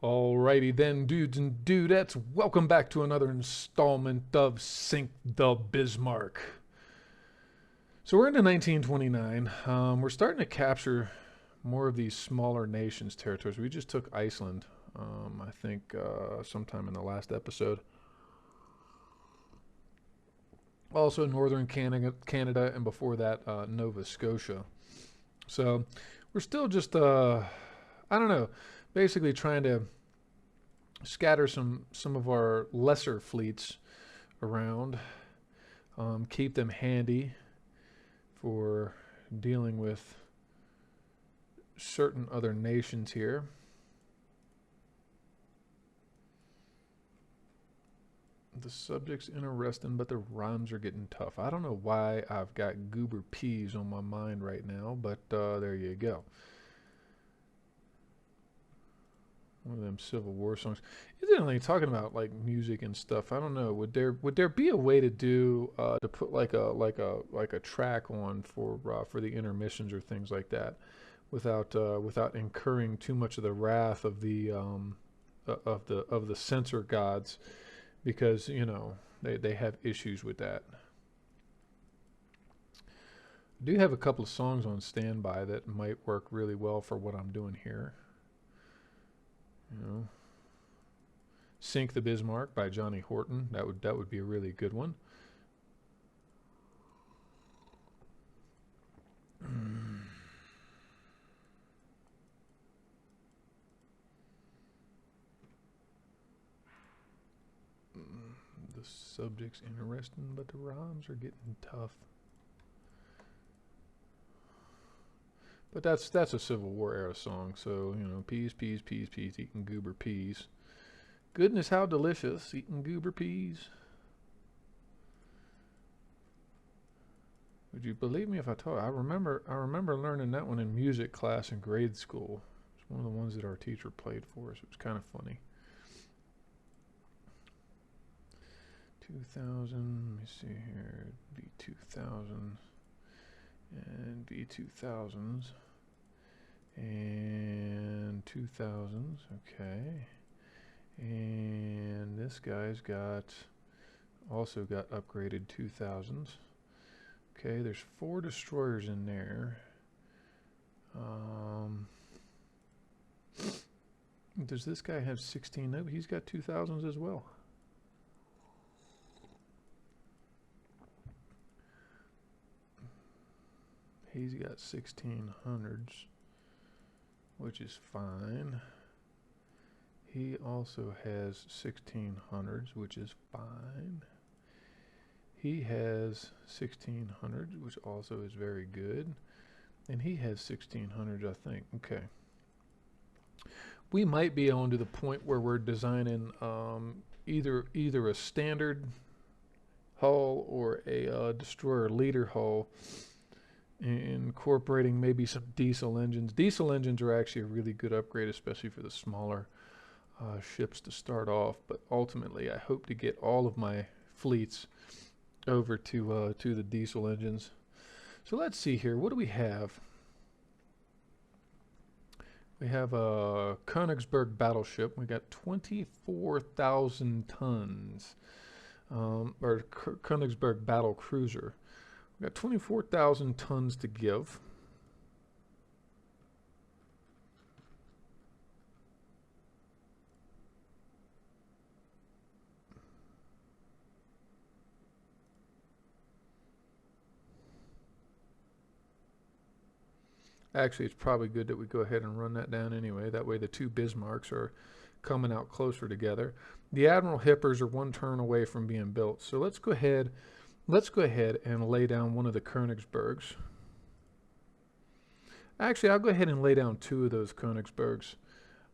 Alrighty then, dudes and dudettes, welcome back to another installment of Sink the Bismarck. So we're into 1929. We're starting to capture more of these smaller nations' territories. We just took Iceland, I think, sometime in the last episode. Also, northern Canada, and before that, Nova Scotia. So we're still just, I don't know, basically trying to scatter some of our lesser fleets around, keep them handy for dealing with certain other nations here. The subject's interesting, but the rhymes are getting tough. I don't know why I've got goober peas on my mind right now, but there you go. One of them Civil War songs. Isn't it talking about like music and stuff? I don't know. Would there be a way to do to put like a track on for the intermissions or things like that, without incurring too much of the wrath of the censor gods, because they have issues with that. I do have a couple of songs on standby that might work really well for what I'm doing here. Sink the Bismarck by Johnny Horton. That would be a really good one. The subject's interesting, but the rhymes are getting tough. But that's a Civil War era song, so peas, peas, peas, peas, eating goober peas. Goodness, how delicious, eating goober peas. Would you believe me if I told you? I remember learning that one in music class in grade school. It's one of the ones that our teacher played for us. It was kind of funny. 2000, let me see here, B2000 and B2000s and 2000s, okay. And this guy's also got upgraded 2000s. Okay, there's 4 destroyers in there. Does this guy have 16? No, he's got 2000s as well. He's got 1600s, which is fine. He also has 1600s, which is fine. He has 1600s, which also is very good. And he has 1600s, I think. Okay. We might be on to the point where we're designing either a standard hull or a destroyer leader hull, incorporating maybe some diesel engines. Diesel engines are actually a really good upgrade, especially for the smaller ships to start off. But ultimately, I hope to get all of my fleets over to the diesel engines. So let's see here. What do we have? We have a Königsberg battleship. We got 24,000 tons, or Königsberg battle cruiser. We got 24,000 tons to give. Actually, it's probably good that we go ahead and run that down anyway. That way the 2 Bismarcks are coming out closer together. The Admiral Hippers are 1 turn away from being built. So let's go ahead and lay down one of the Königsbergs. Actually, I'll go ahead and lay down 2 of those Königsbergs.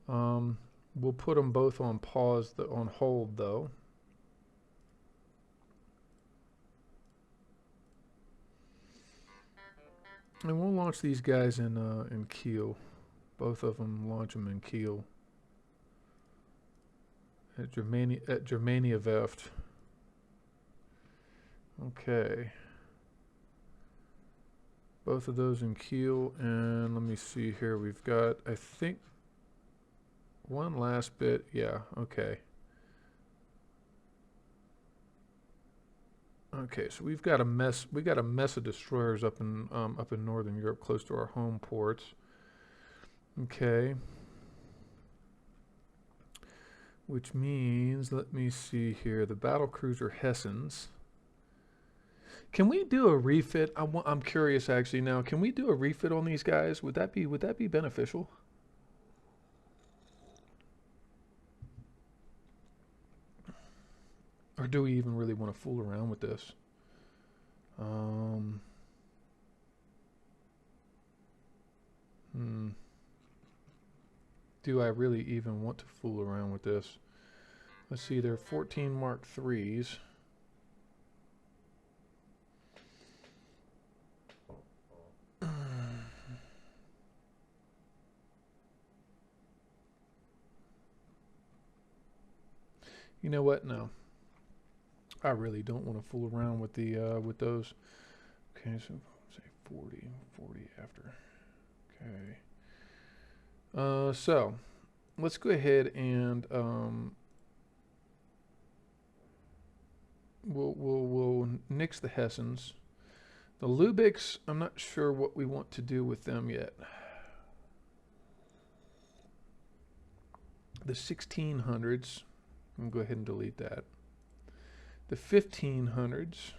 We'll put them both on pause, on hold though. And we'll launch these guys in Kiel. Both of them, launch them in Kiel. At Germania Werft. Okay. Both of those in Kiel, and let me see here. We've got, I think, one last bit. Yeah, okay. Okay, so we've got a mess. We got a mess of destroyers up in Northern Europe, close to our home ports. Okay. Which means, let me see here, the battle cruiser Hessens. Can we do a refit? I'm curious actually now. Can we do a refit on these guys? Would that be beneficial? Or do we even really want to fool around with this? Do I really even want to fool around with this? Let's see, there are 14 Mark IIIs. You know what? No. I really don't want to fool around with the with those. Okay, so say 40 after. Okay. So let's go ahead and we'll nix the Hessens. The Lübecks, I'm not sure what we want to do with them yet. The 1600s, I'm going to go ahead and delete that. The 1500s,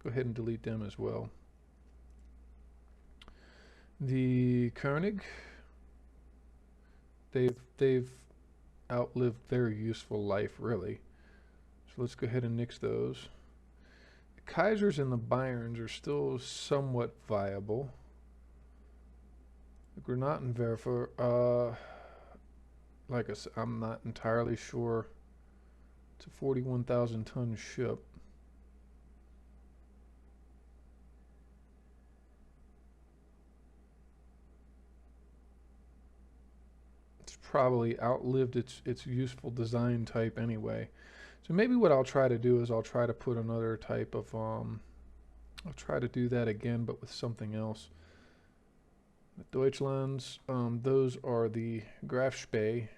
go ahead and delete them as well. The Koenig, they've outlived their useful life, really. So let's go ahead and nix those. The Kaisers and the Bayerns are still somewhat viable. The Grenatenwerfer, like I said, I'm not entirely sure. It's a 41,000 ton ship. It's probably outlived its useful design type anyway. So maybe what I'll try to do is I'll try to put another type of I'll try to do that again, but with something else. The Deutschlands, those are the Grafspee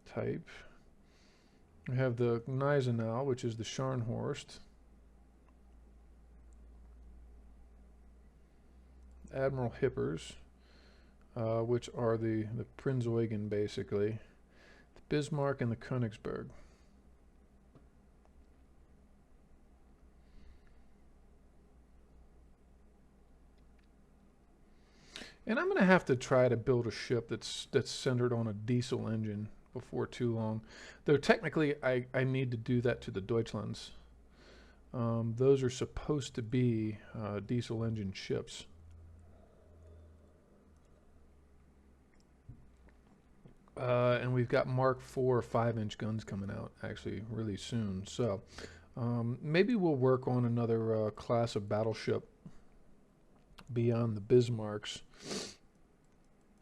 type. We have the Gneisenau, which is the Scharnhorst. Admiral Hippers, which are the Prinz Eugen, basically. The Bismarck and the Königsberg. And I'm going to have to try to build a ship that's centered on a diesel engine before too long. Though technically I need to do that to the Deutschlands. Those are supposed to be diesel engine ships. And we've got Mark IV 5-inch guns coming out actually really soon. So maybe we'll work on another class of battleship beyond the Bismarcks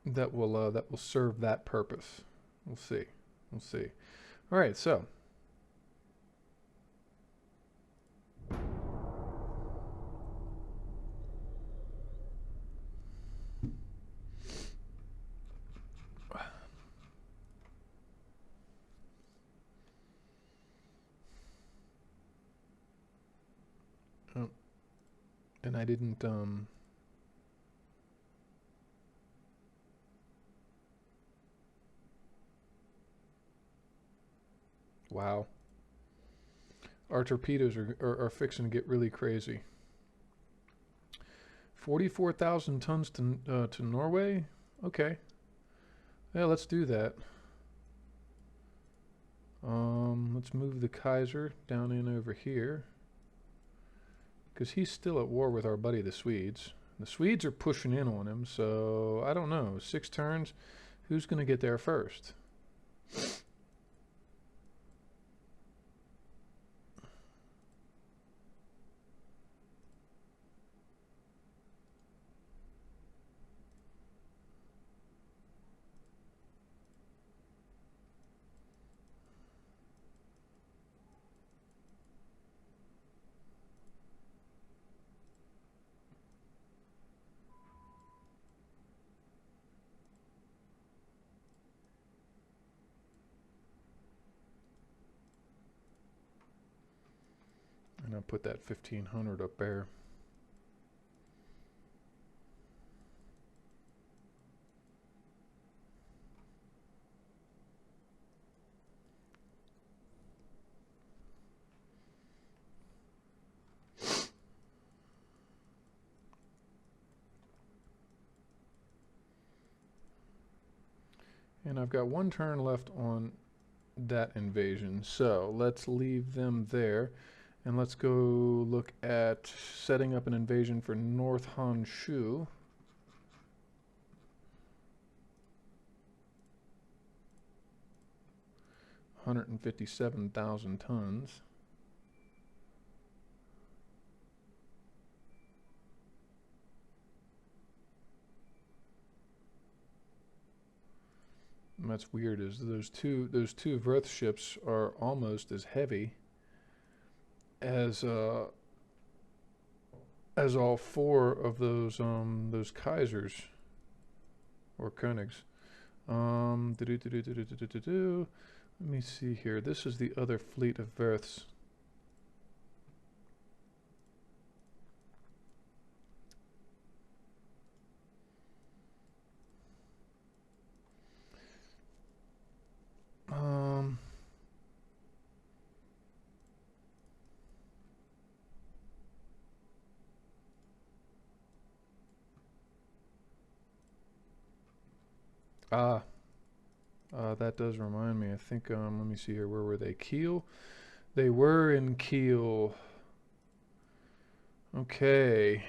that will serve that purpose. We'll see. We'll see. All right, so and I didn't wow. Our torpedoes are fixing to get really crazy. 44,000 tons to Norway? Okay. Yeah, let's do that. Let's move the Kaiser down in over here, because he's still at war with our buddy the Swedes. The Swedes are pushing in on him, so I don't know. 6 turns, who's going to get there first? And I'll put that 1500 up there. And I've got one turn left on that invasion, so let's leave them there. And let's go look at setting up an invasion for North Honshu. $157,000 tons. And that's weird, is those two Vrth ships are almost as heavy as all four of those Kaisers or Königs. Let me see here. This is the other fleet of Vrths. That does remind me. I think, let me see here. Where were they? Kiel? They were in Kiel. Okay.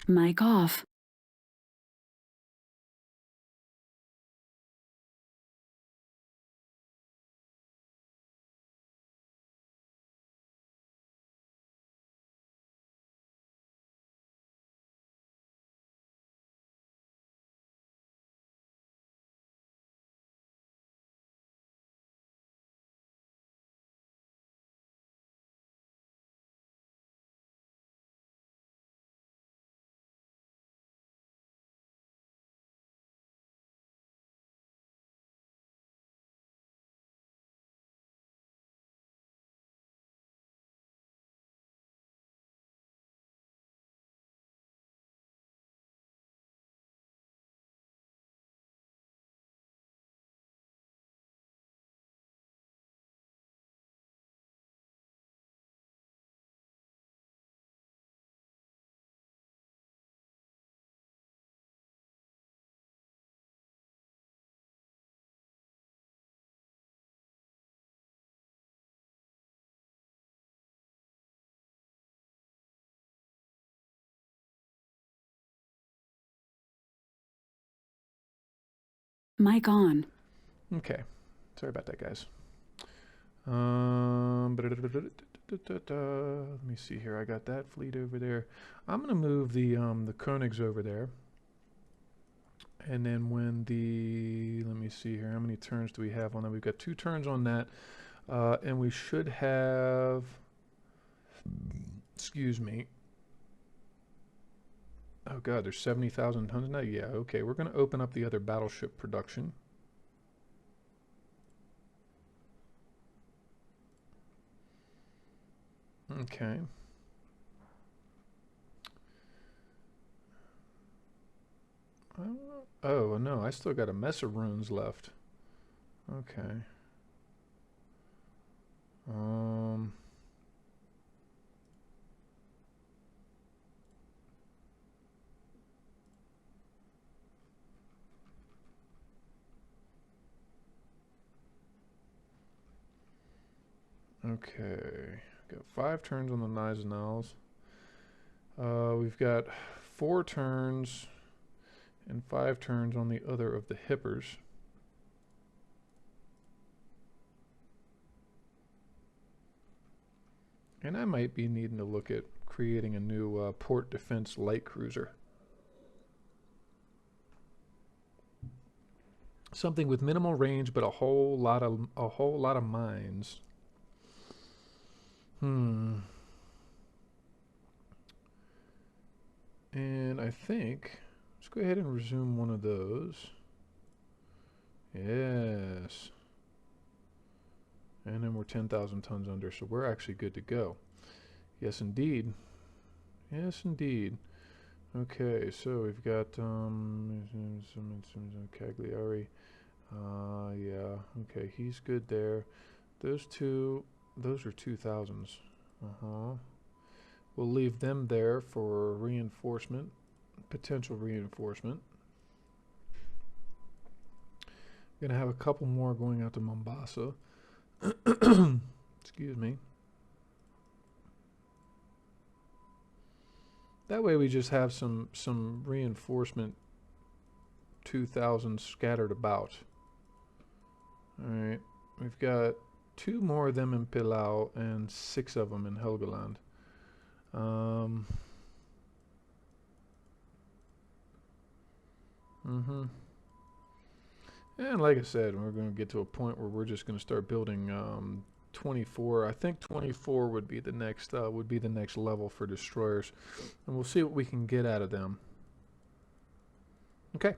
Mic off. Mic on. Okay. Sorry about that, guys. Let me see here. I got that fleet over there. I'm gonna move the Königs over there. And then when let me see here. How many turns do we have on that? We've got 2 turns on that. And we should have, excuse me. Oh god, there's 70,000 tons now? Yeah, okay. We're gonna open up the other battleship production. Okay. Oh, no, I still got a mess of runes left. Okay. Okay. Got 5 turns on the Nisenals. We've got 4 turns and 5 turns on the other of the hippers. And I might be needing to look at creating a new port defense light cruiser. Something with minimal range, but a whole lot of mines. And I think let's go ahead and resume one of those. Yes. And then we're 10,000 tons under, so we're actually good to go. Yes, indeed. Yes, indeed. Okay, so we've got Cagliari. Yeah. Okay, he's good there. Those are 2,000s. We'll leave them there for reinforcement, potential reinforcement. Gonna have a couple more going out to Mombasa. Excuse me. That way we just have some reinforcement 2,000 scattered about. Alright, we've got 2 more of them in Pilau and 6 of them in Helgoland. And like I said, we're going to get to a point where we're just going to start building 24. I think 24 would be the next level for destroyers, and we'll see what we can get out of them. Okay.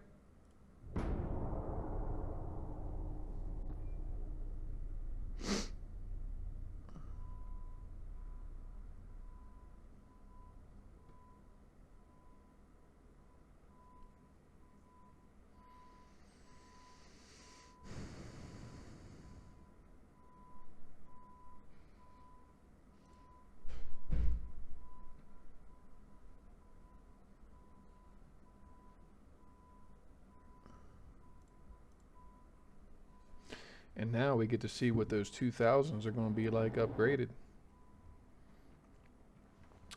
And now we get to see what those 2,000s are going to be like upgraded.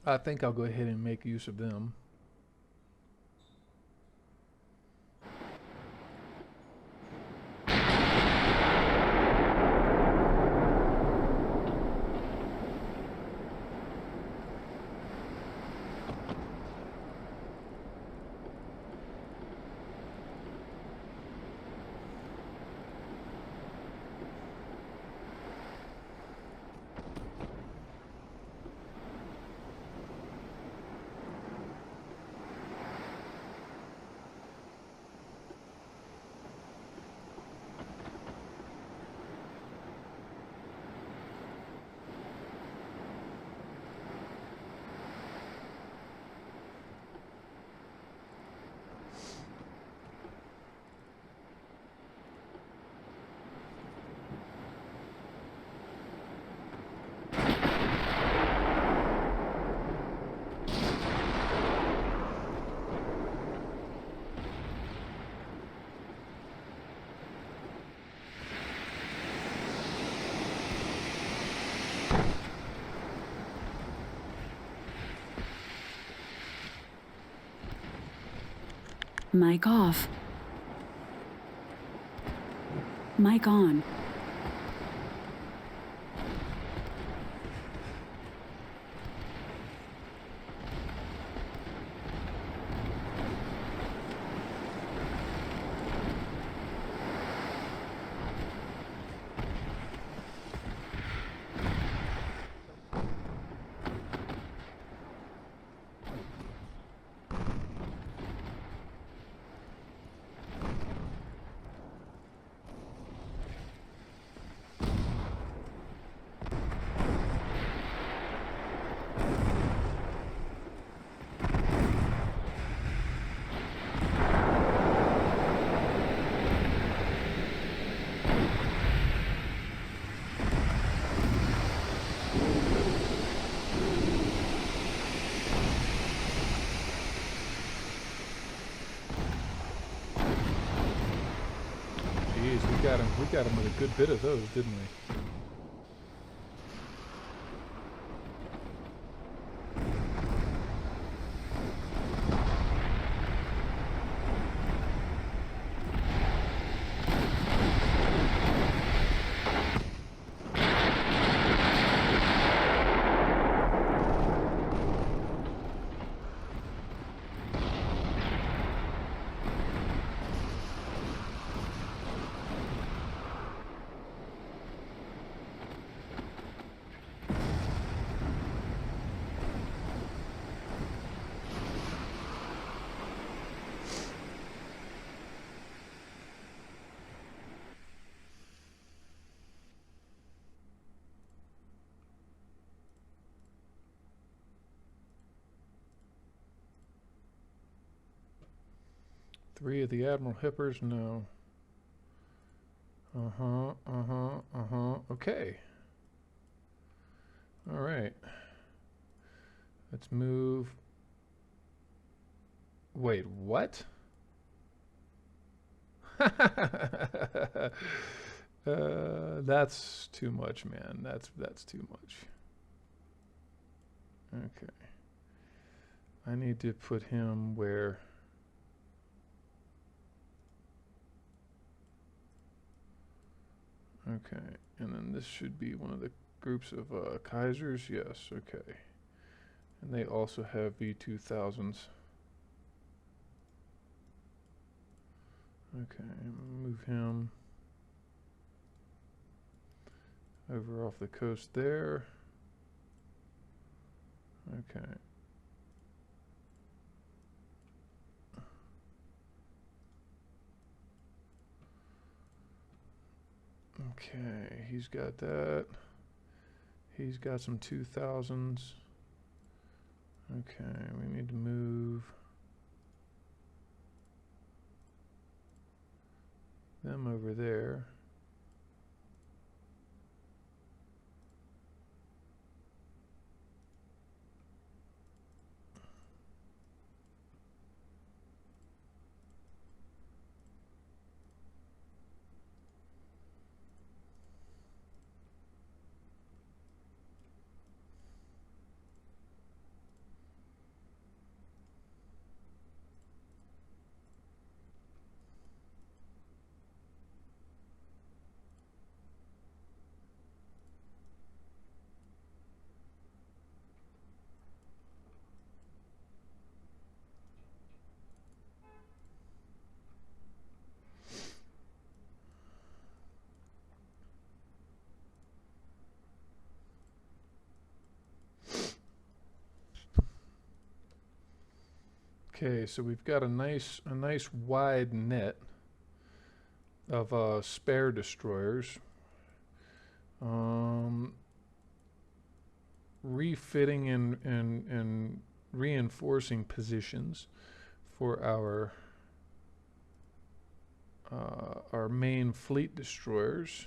I think I'll go ahead and make use of them. Mic off. Mic on. We got him with a good bit of those, didn't we? 3 of the Admiral Hippers, no. Okay. All right. Let's move. Wait, what? That's too much, man. That's too much. Okay. I need to put him where. Okay, and then this should be one of the groups of Kaisers. Yes, okay. And they also have V2000s. Okay, move him over off the coast there. Okay. Okay, he's got that. He's got some 2000s. Okay, we need to move them over there. Okay, so we've got a nice wide net of spare destroyers. Refitting and reinforcing positions for our main fleet destroyers.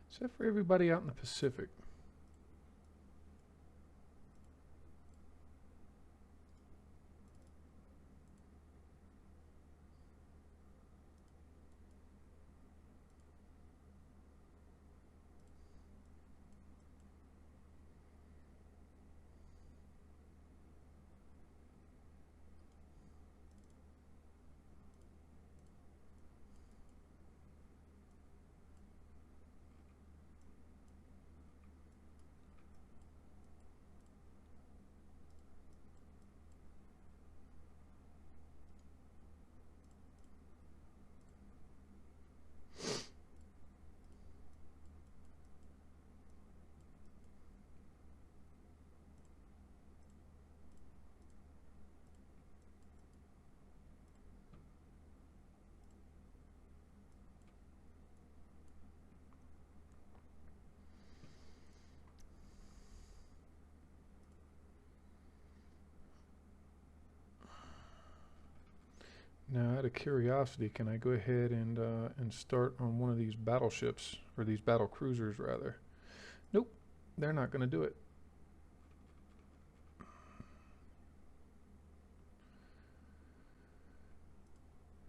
Except for everybody out in the Pacific. Now, out of curiosity, can I go ahead and start on one of these battleships, or these battle cruisers, rather? Nope, they're not going to do it.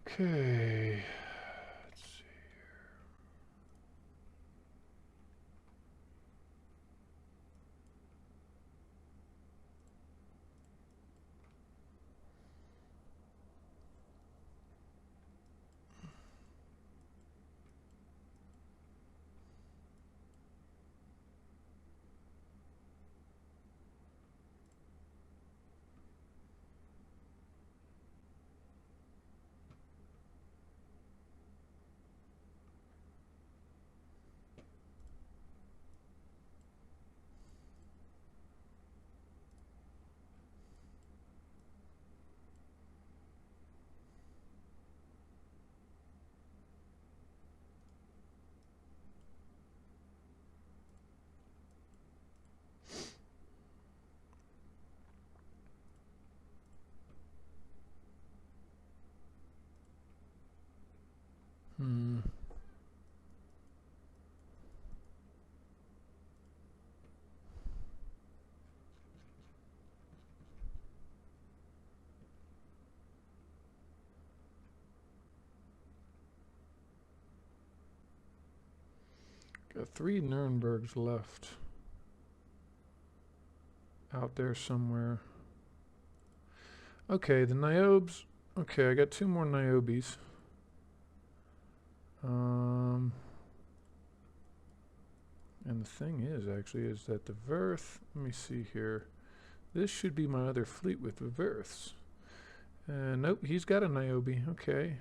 Okay, let's see here. Got 3 Nurembergs left. Out there somewhere. Okay, the Niobes. Okay, I got 2 more Niobes. And the thing is, actually, is that the Verth, let me see here. This should be my other fleet with the Verths. Nope, he's got a Niobe. Okay.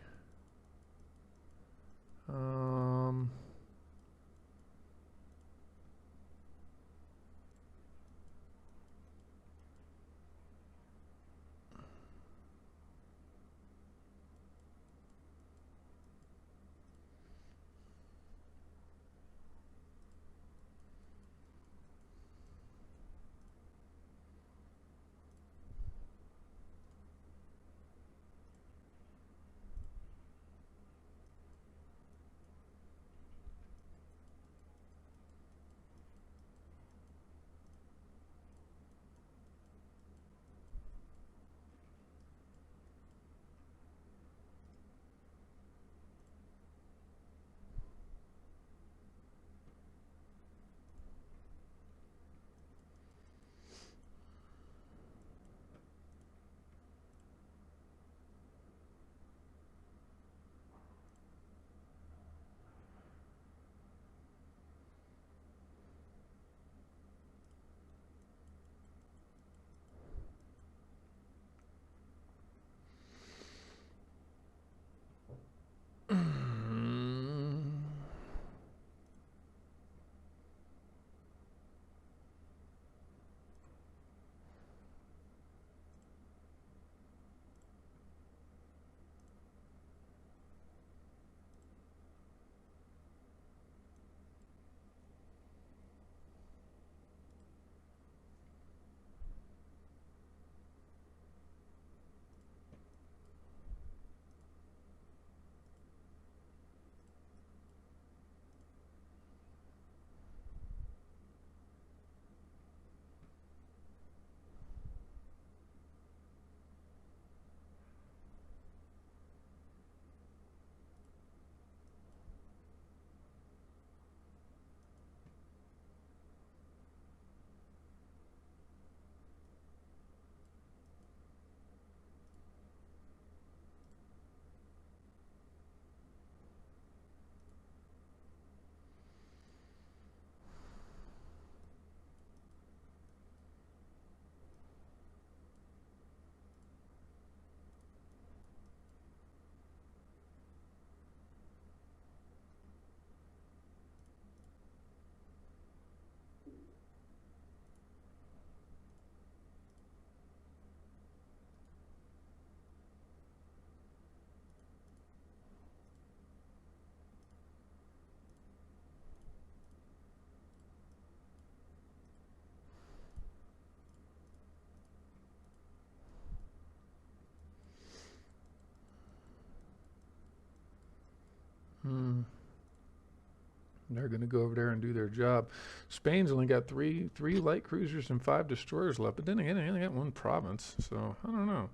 They're going to go over there and do their job. Spain's only got three light cruisers and 5 destroyers left, but then again, they only got 1 province, so I don't know.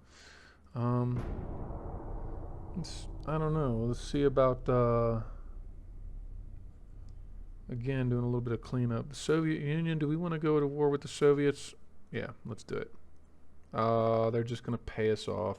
I don't know. Let's see about again doing a little bit of cleanup. The Soviet Union. Do we want to go to war with the Soviets? Yeah, let's do it. They're just going to pay us off.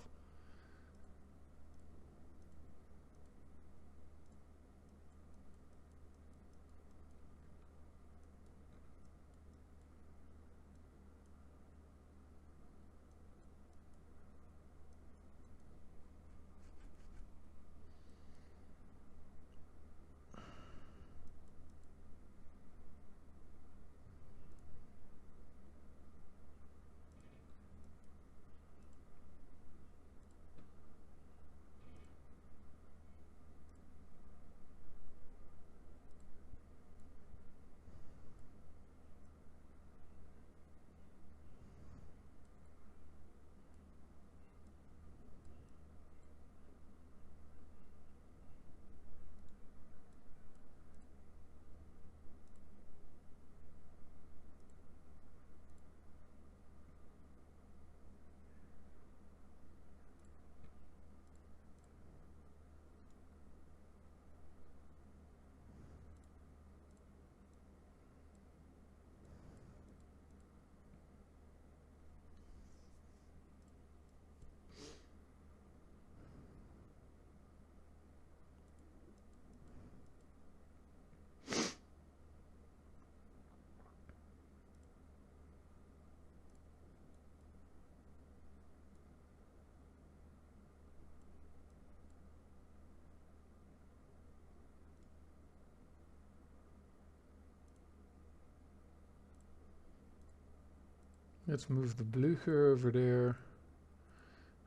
Let's move the Blücher over there.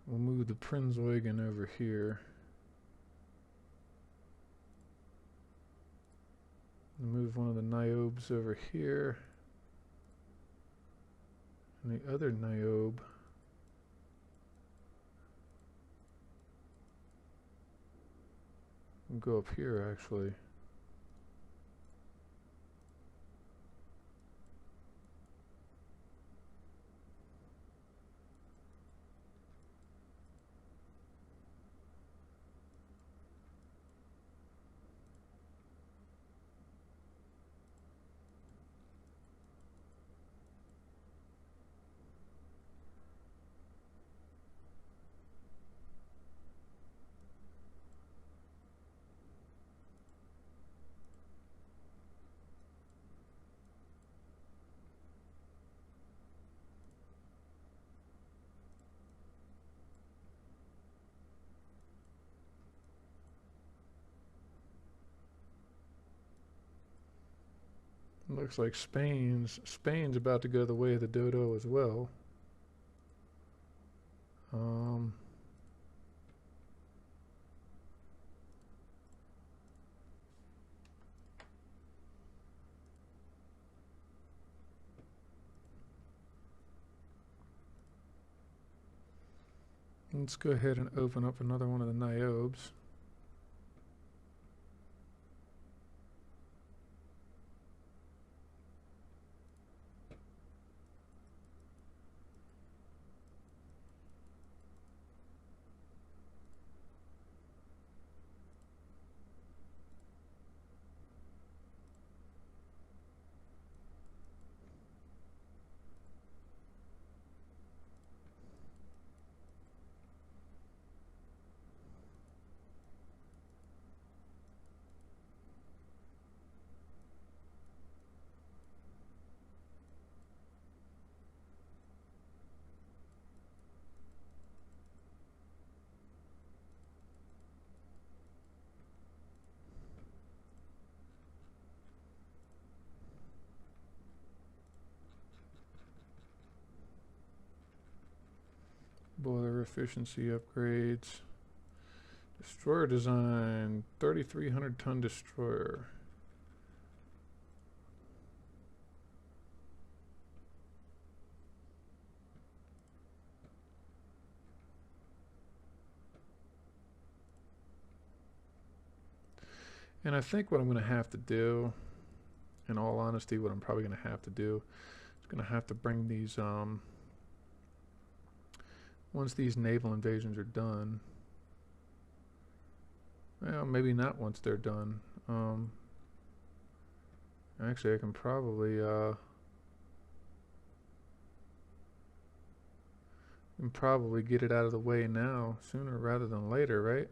We'll move the Prinzeugen over here. Move one of the Niobes over here. And the other Niobe will go up here, actually. Looks like Spain's about to go the way of the dodo as well. Let's go ahead and open up another one of the Niobes. Boiler efficiency upgrades. Destroyer design, 3,300 ton destroyer. And I think what I'm going to have to do, in all honesty, what I'm probably going to have to do is going to have to bring these, once these naval invasions are done, well, maybe not once they're done. Actually, I can probably get it out of the way now, sooner rather than later, right?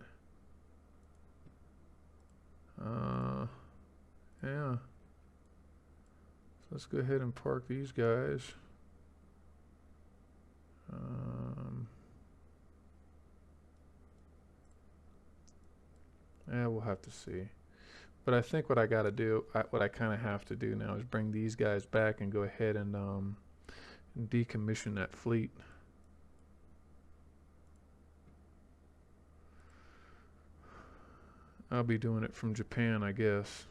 Yeah. So let's go ahead and park these guys. Yeah, we'll have to see. But I think what I gotta do, what I kind of have to do now is bring these guys back and go ahead and decommission that fleet. I'll be doing it from Japan, I guess.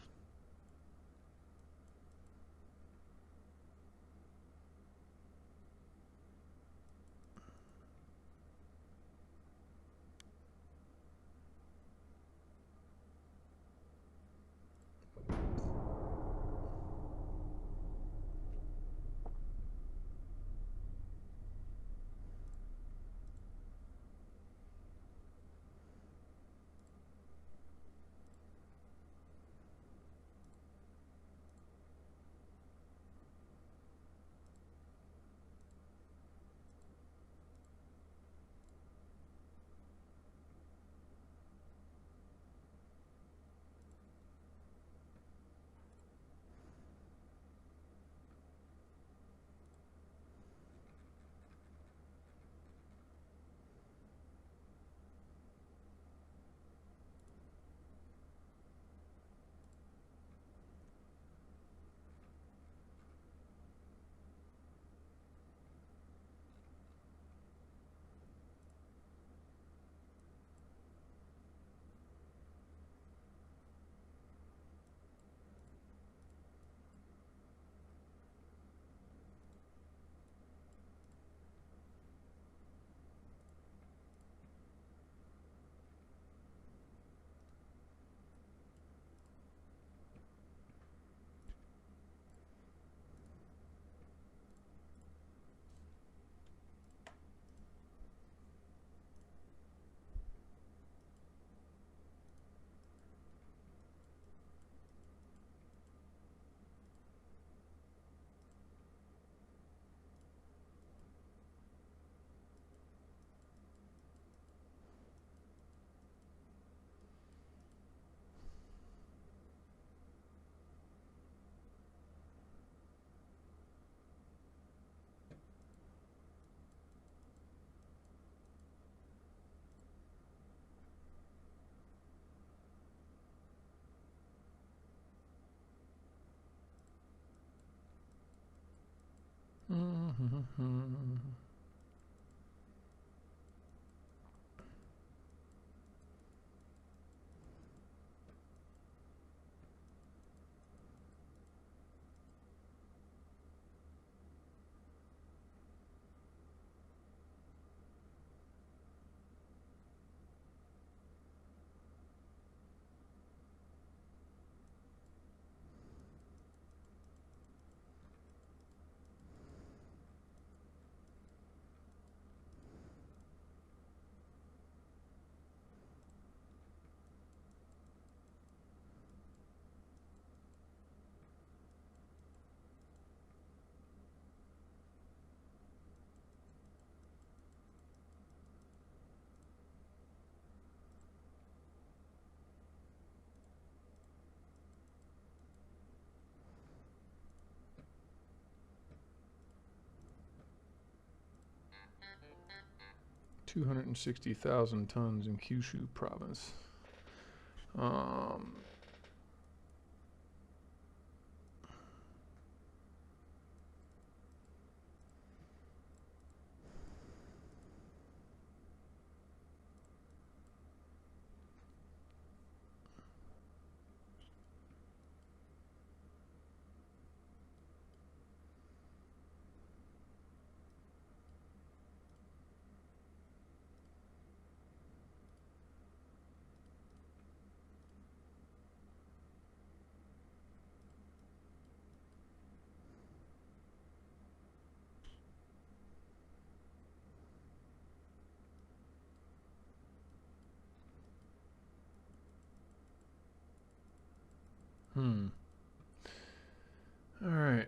260,000 tons in Kyushu province. Um, All right.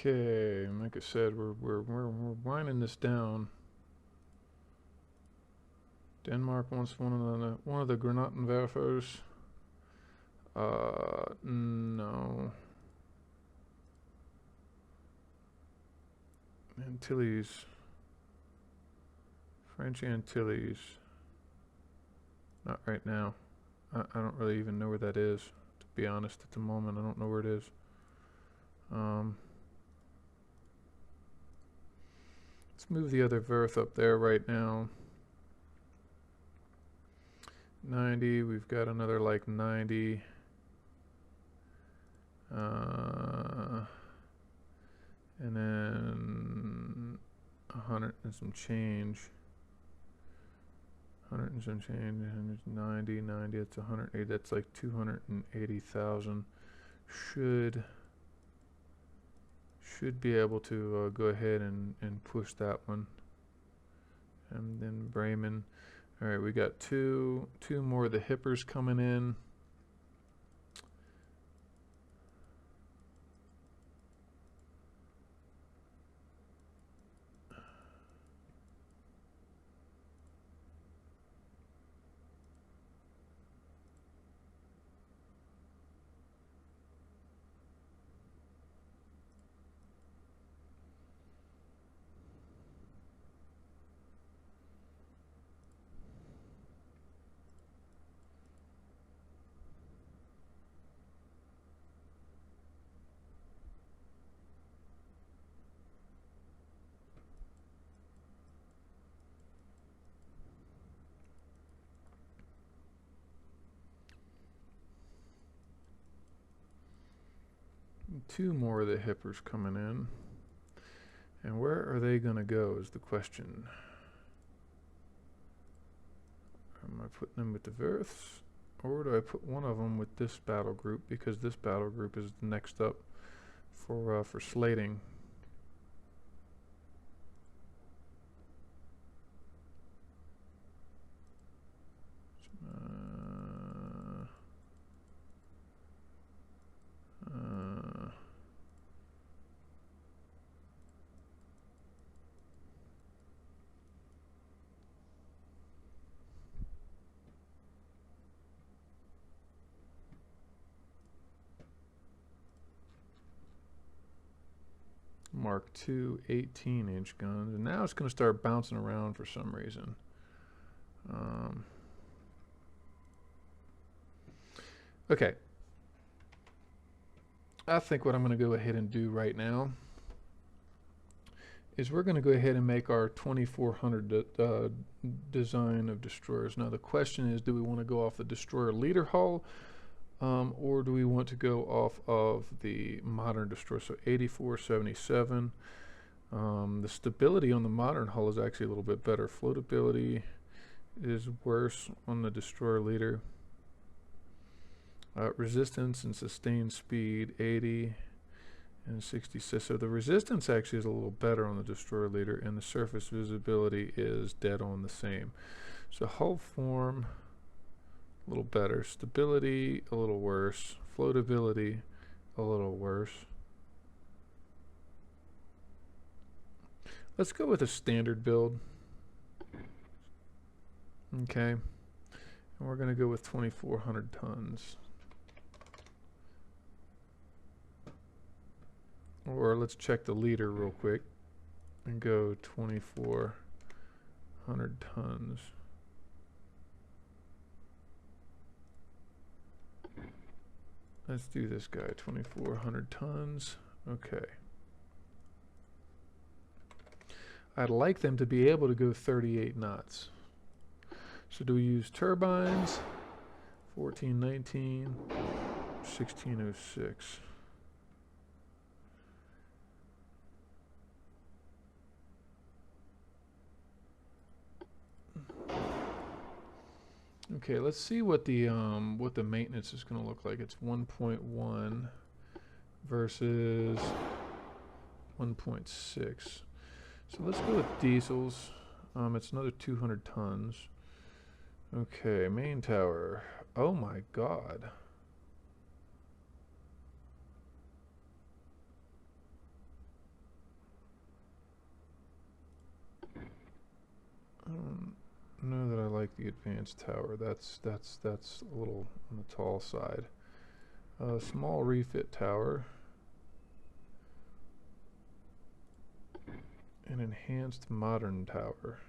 Okay, like I said, we're winding this down. Denmark wants one of the Granatenwerfers. No. Antilles. French Antilles. Not right now. I don't really even know where that is. To be honest, at the moment, I don't know where it is. Let's move the other Verth up there right now. 90, we've got another like 90. And then 100 and some change. 100 and some change, 190, 90, that's 180, that's like 280,000. Should be able to go ahead and push that one. And then Bremen. All right, we got two more of the hippers coming in. 2 more of the hippers coming in. And where are they going to go is the question. Am I putting them with the Verths? Or do I put one of them with this battle group, because this battle group is next up for slating. Mark II 18-inch guns, and now it's going to start bouncing around for some reason. Okay. I think what I'm going to go ahead and do right now is we're going to go ahead and make our 2400 design of destroyers. Now the question is, do we want to go off the destroyer leader hull, or do we want to go off of the modern destroyer? So 8477. The stability on the modern hull is actually a little bit better. Floatability is worse on the destroyer leader. Resistance and sustained speed 80 and 66. So the resistance actually is a little better on the destroyer leader, and the surface visibility is dead on the same. So hull form a little better, stability a little worse, floatability a little worse. Let's go with a standard build. Okay, and we're going to go with 2400 tons. Or let's check the leader real quick and go 2400 tons. Let's do this guy, 2400 tons. Okay. I'd like them to be able to go 38 knots. So do we use turbines? 1419, 1606. Okay, let's see what the maintenance is going to look like. It's 1.1 versus 1.6. So let's go with diesels. It's another 200 tons. Okay, main tower. Oh my God. I don't know that I like the advanced tower. That's a little on the tall side. Small refit tower. An enhanced modern tower.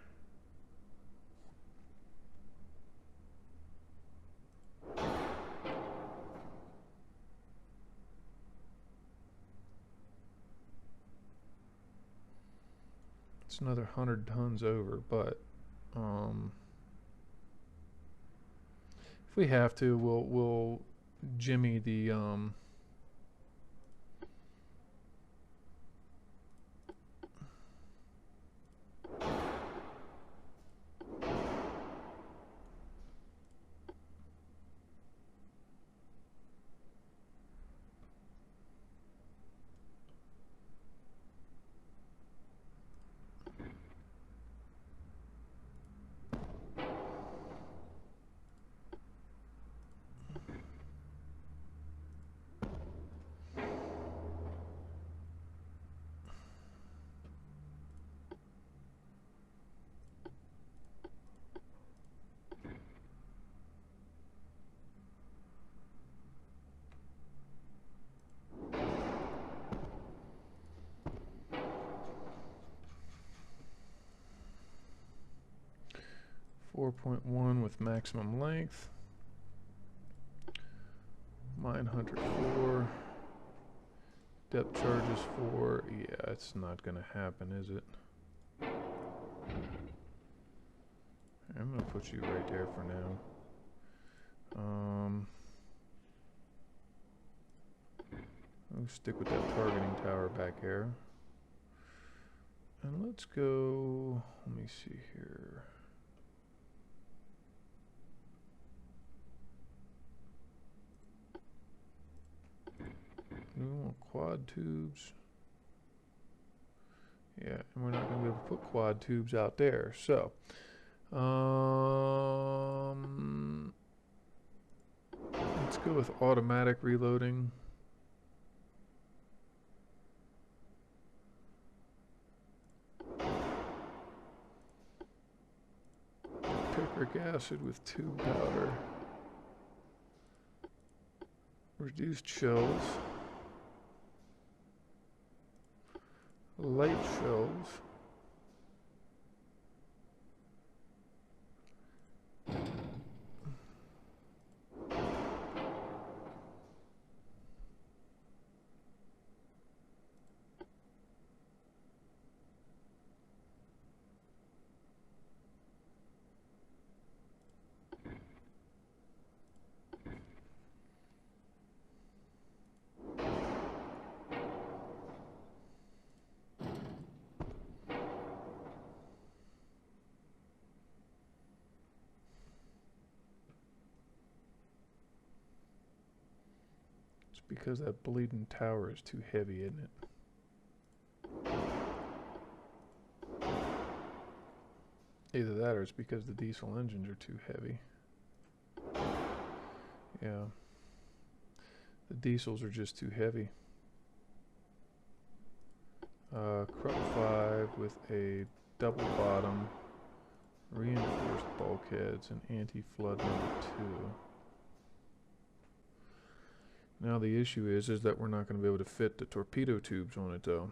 It's another 100 tons over, but if we have to, we'll jimmy the .1 with maximum length. Mine Hunter 4. Depth charges 4. Yeah, it's not going to happen, is it? I'm going to put you right there for now. We'll stick with that targeting tower back here. And let's go, let me see here. We want quad tubes. Yeah, and we're not going to be able to put quad tubes out there. So, let's go with automatic reloading. Picric acid with tube powder. Reduced shells. Light shells. Because that bleeding tower is too heavy, isn't it? Either that or it's because the diesel engines are too heavy. Yeah. The diesels are just too heavy. Krupp 5 with a double bottom, reinforced bulkheads, and anti-flood number 2. Now the issue is that we're not going to be able to fit the torpedo tubes on it though.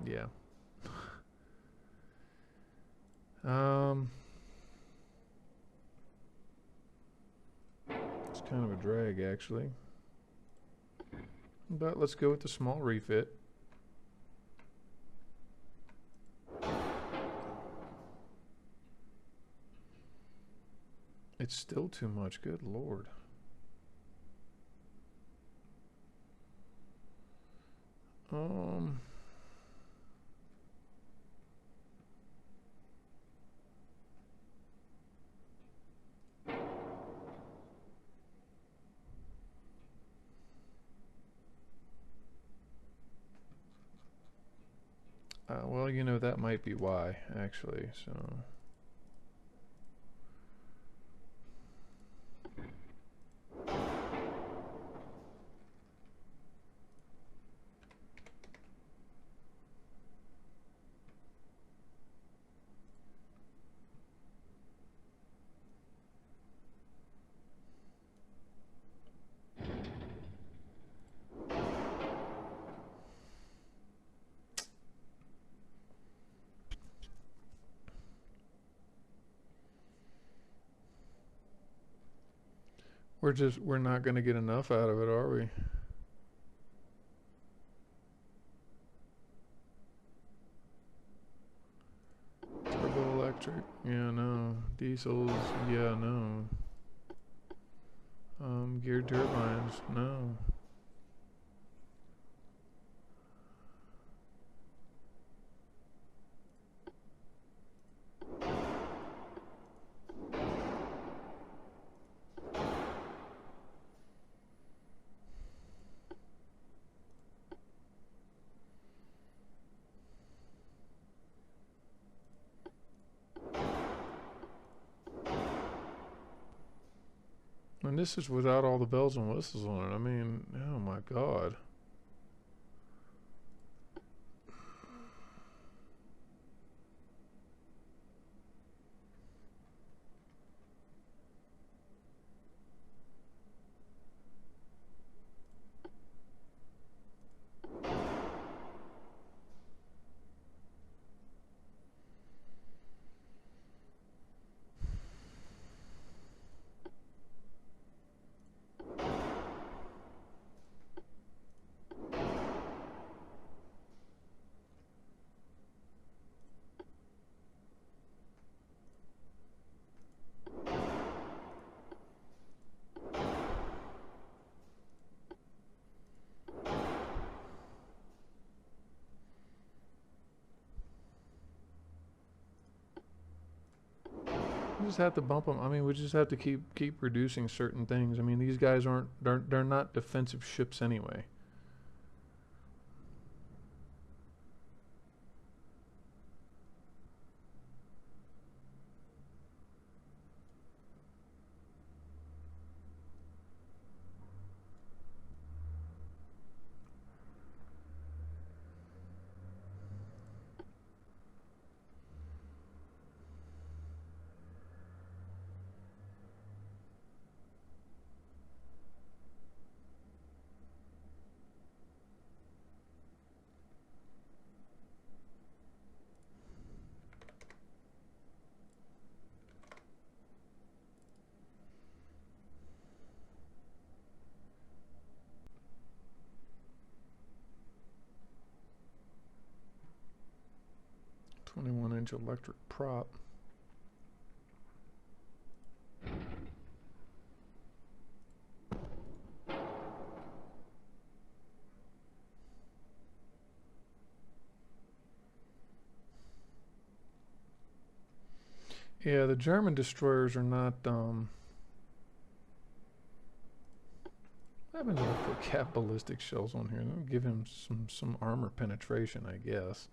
Yeah. It's kind of a drag actually. But let's go with the small refit. It's still too much, good lord. Well, you know, that might be why, actually, so. We're not going to get enough out of it, are we? Turbo electric, yeah, no. Diesels, yeah, no. Geared turbines, no. And this is without all the bells and whistles on it. I mean, oh my god. We just have to bump them. I mean, we just have to keep reducing certain things. I mean, these guys they're not defensive ships anyway. "21-inch electric prop." Yeah, the German destroyers are not. What happens if I put cap ballistic shells on here? That'll give him some armor penetration, I guess.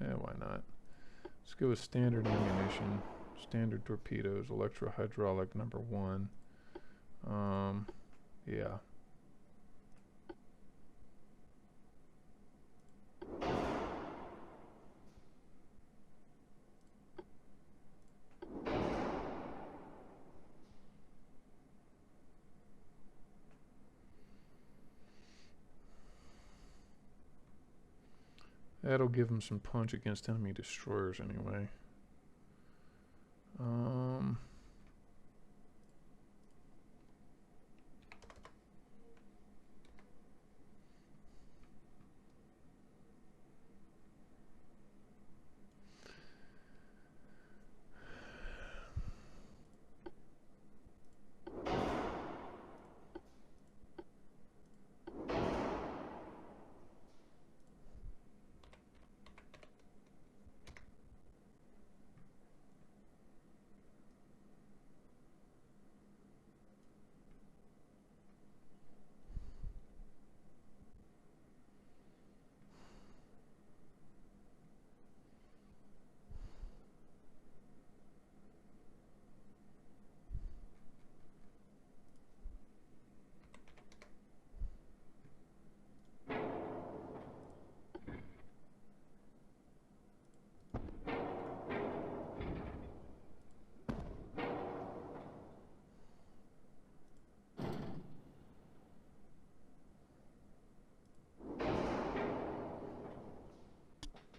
Yeah, why not? Let's go with standard ammunition, standard torpedoes, electro-hydraulic #1. Yeah. That'll give him some punch against enemy destroyers anyway.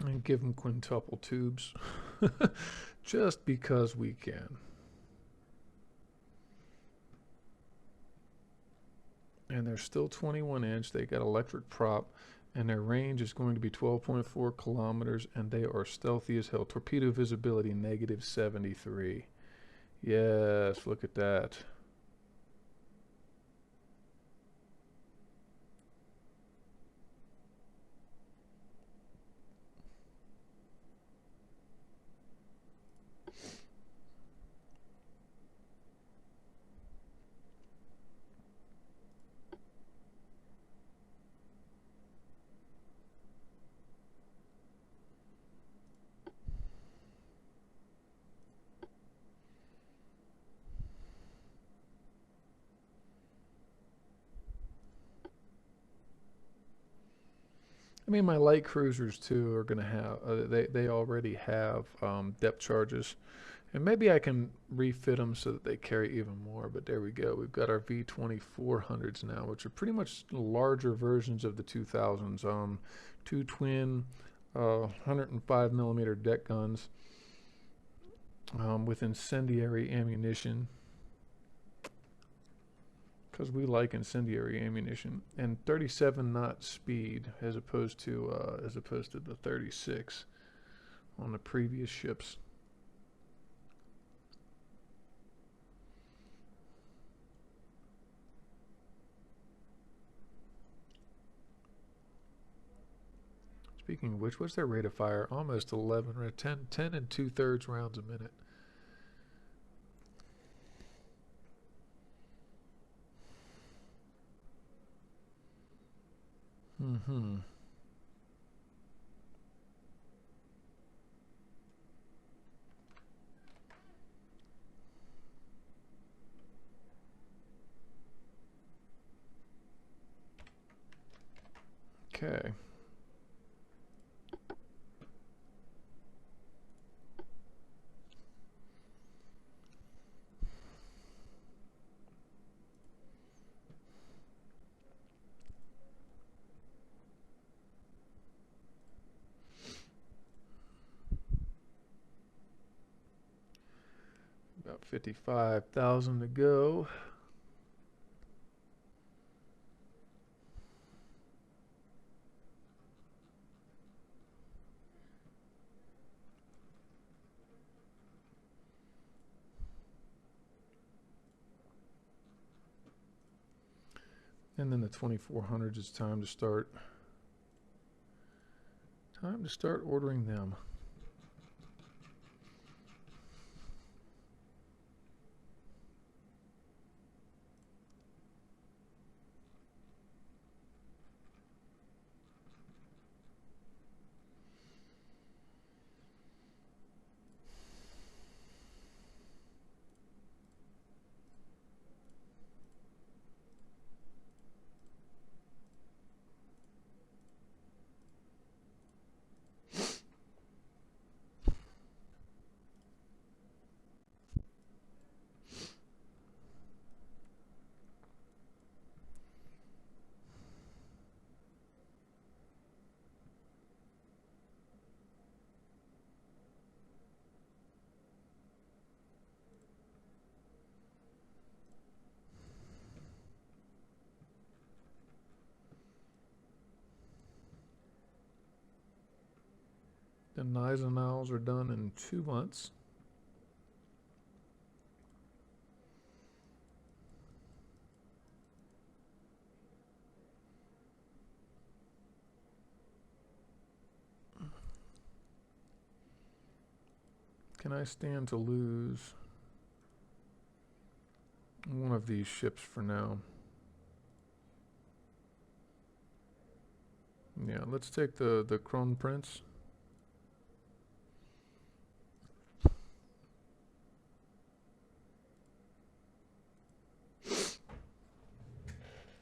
And give them quintuple tubes. Just because we can. And they're still 21-inch. They got electric prop. And their range is going to be 12.4 kilometers. And they are stealthy as hell. Torpedo visibility -73. Yes, look at that. I mean, my light cruisers too are going to have, they already have depth charges. And maybe I can refit them so that they carry even more, but there we go. We've got our V2400s now, which are pretty much larger versions of the 2000s. Two twin 105 millimeter deck guns with incendiary ammunition, because we like incendiary ammunition, and 37 knot speed as opposed to the 36 on the previous ships. Speaking of which, what's their rate of fire? Almost 11, right? 10 and 2/3 rounds a minute. Mm-hmm. Okay. About 55,000 to go. And then the 2400s, it's time to start ordering them. The Eisenhows are done in 2 months. Can I stand to lose one of these ships for now? Yeah, let's take the Kronprinz.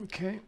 Okay.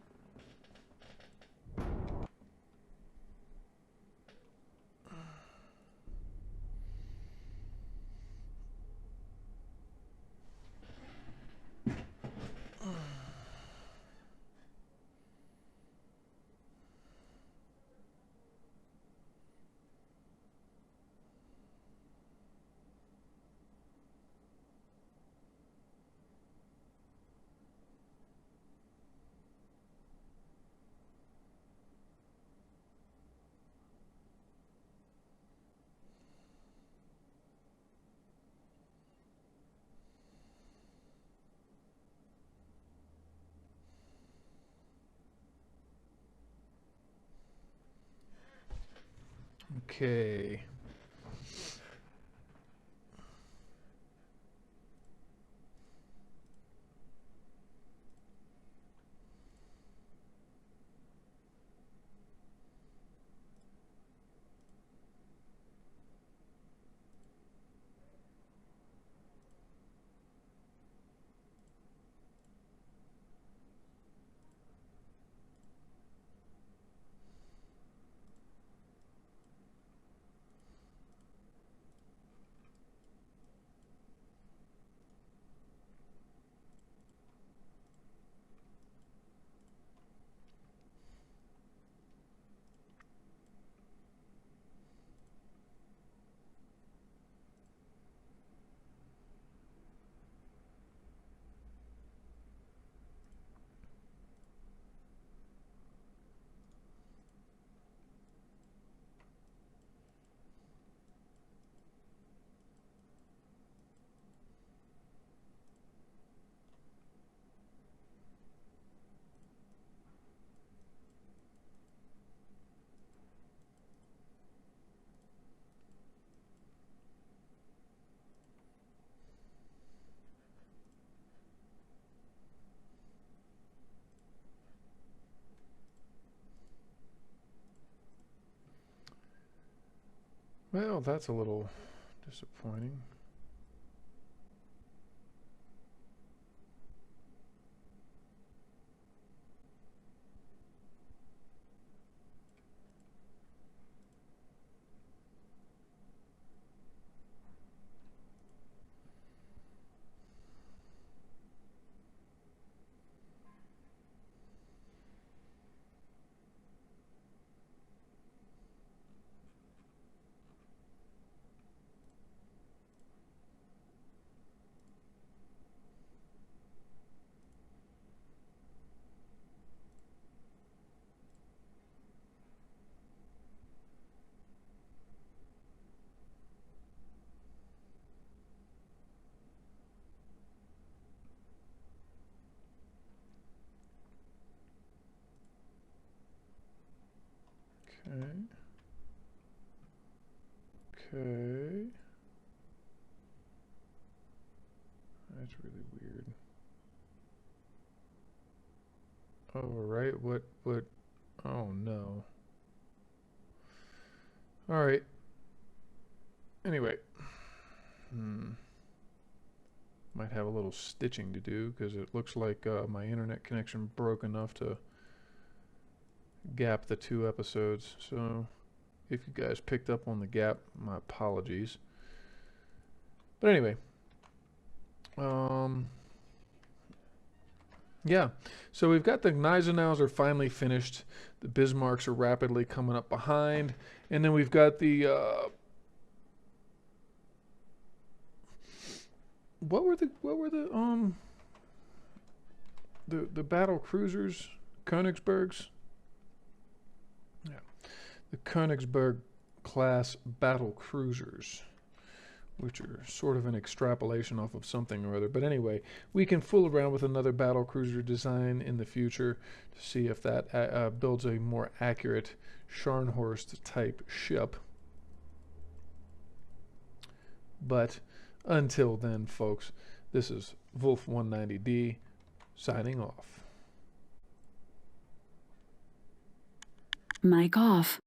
Okay. Well, that's a little disappointing. Okay. Okay. That's really weird. Oh, right. What? Oh, no. All right. Anyway. Might have a little stitching to do because it looks like my internet connection broke enough to gap the 2 episodes. So if you guys picked up on the gap, my apologies. But anyway, yeah. So we've got the Gneisenau's are finally finished. The Bismarcks are rapidly coming up behind, and then we've got the what were the battle cruisers, Königsbergs? Yeah, the Königsberg class battle cruisers, which are sort of an extrapolation off of something or other. But anyway, we can fool around with another battle cruiser design in the future to see if that builds a more accurate Scharnhorst type ship. But until then, folks, this is Wolf 190D signing off. Mic off.